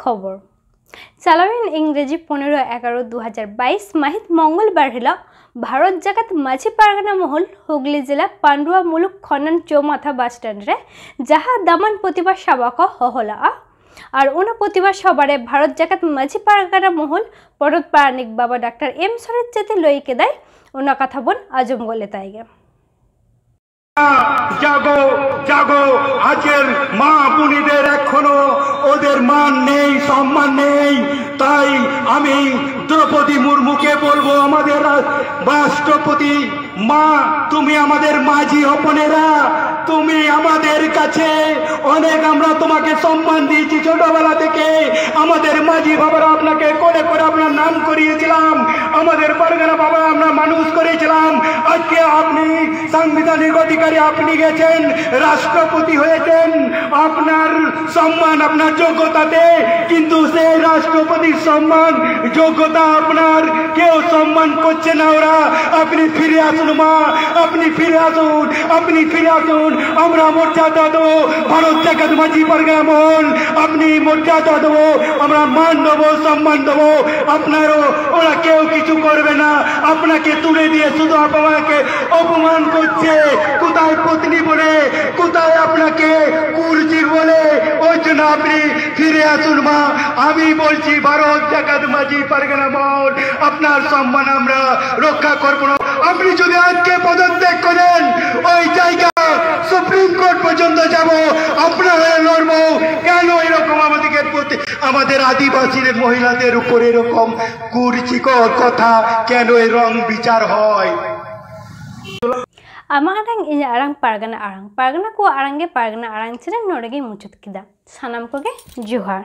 খবর চালাবেন ইংরেজি 15/11/2022 মাহিত মঙ্গলবার হিলা ভারত জাকাত মাঝি পারগানা মহল হুগলি জেলা পান্ডুয়া মুলুক খনন চৌমাথা বাস স্ট্যান্ড রে যাহা দামান প্রতিভা সাবাক হহলা আর ওনা প্রতিভা সবারে ভারত জাকাত মাঝি পারগানা মহল পরত পারানিক বাবা ডাক্তার এম সরেত চেতে লইকে দেয় ওনা কথা বন আজম গলে তাইগে জাগো জাগো আজের মা বোনেদের এখনো ওদের মান নেই সম্মান নেই তাই আমি দ্রৌপদী মুর্মুকে বলবো আমাদের রাষ্ট্রপতি মা তুমি আমাদের মাঝি অপনেরা তুমি আমাদের কাছে অনেক আমরা তোমাকে সম্মান দিয়েছি ছোটবেলা থেকে আমাদের মাঝি বাবারা আপনাকে কোলে করে আপনার নাম করিয়েছিলাম আমাদের পারগানা বাবা আমরা মানুষ করেছিলাম আজকে আপনি সাংবিধানিক অধিকারী আপনি গেছেন রাষ্ট্রপতি হয়েছেন আপনার সম্মান আপনার যোগ্যতাতে কিন্তু সেই রাষ্ট্রপতির সম্মান যোগ্যতা আপনার কেউ সম্মান করছে না ওরা আপনি ফিরে আসুন মা আপনি ফিরে আসুন আপনি ফিরে আসুন আমরা মর্যাদা দেবো ভারত জাকাত মাঝি পারগানা মহল আপনি মর্যাদা দেবো আমরা মান দেবো সম্মান দেবো আপনারও ওরা কেউ কিছু করবে না আপনাকে তুলে দিয়ে শুধু আপনাকে অপমান করছে কোথায় পত্নী বলে কোথায় আপনাকে কুলজি বলে ওই জন্য আপনি ফিরে আসুন মা আমি বলছি ভারত জাকাত মাঝি পারগানা মহল আপনার সম্মান আমরা রক্ষা করবো না আপনি যদি আজকে পদত্যাগ করেন ওই জায়গা সুপ্রিম কোর্ট পর্যন্ত যাব আপনারা লড়বো কেন এরকম আমাদের প্রতি আমাদের আদিবাসী মহিলাদের উপর এরকম কুরুচিকর কথা কেন এর রং বিচার হয় Amarang ini arang pargana ko arange pargana arang cire noregi mucut kida sanam koge juhar